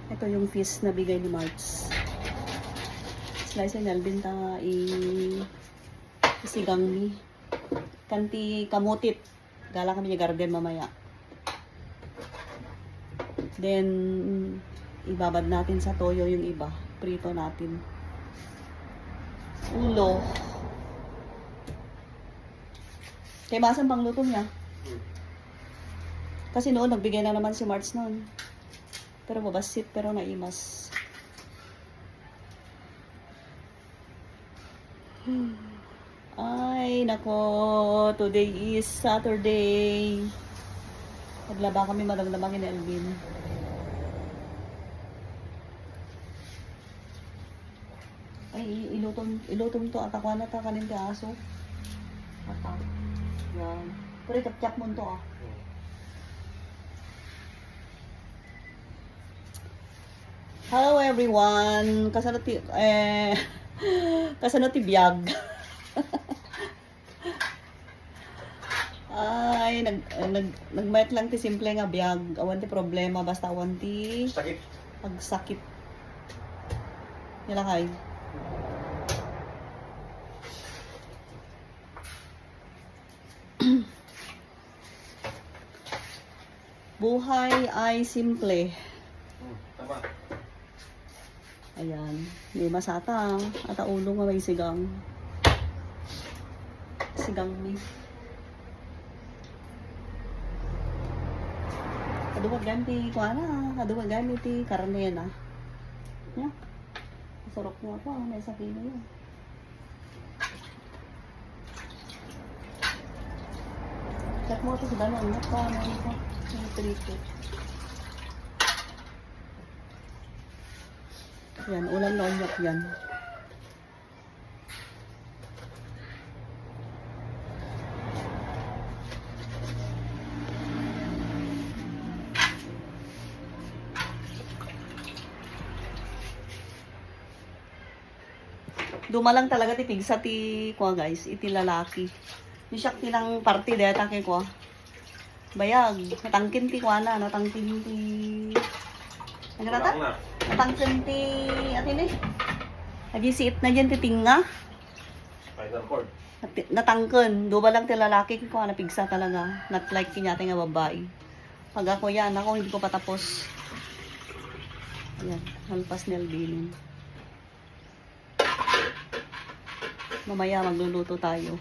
Ito yung fish na bigay ni Marts. Slice and Alvin ta isigang mi. Kanti kamutit. Gala kami yung garden mamaya. Then, ibabad natin sa toyo yung iba. Prito natin. Ulo. Kaya masan bang luto niya? Kasi noon, nagbigay na naman si Marts noon. Pero mabasit, pero naimas. Ay, nako. Today is Saturday. Naglaba kami madamdamangin ni Alvin. Ay, ilutom to. At ako na ta kanin ka aso. Ata. Yan. Pero itap-tap mo to ah. Hello everyone. Kasano ti biyag. Ay, nagmayat lang ti simple nga biyag. Awan ti problema basta awan ti sakit. Pagsakit. Nilakay. Buhay ay simple. Tama. Ayan. May masata. At ulo nga may sigang. Sigang ni. Kaduwag ganti ko na. Kaduwag ganti karne na. Yeah. Masarap mo ako. May sa kilo yun. Check mo ito sa dalang. Paano ito? Yung trito. Yan, ulam na unyok yan. Dumalang talaga ti pigsa ti kwa guys, iti lalaki. Ni siya tinang party deta kay kwa. Bayag, natangkin ti kwa na, natangkin ti ano na? Natangkin ti atin eh. Nagisiit na dyan ti tinga. Spider cord. Natangkin, dumalang ti lalaki ko na pigsa talaga. Not like kinyate nga babae. Pag ako yan, ako hindi ko patapos. Ayan, halpas ni Alvin. Mamaya magluluto tayo.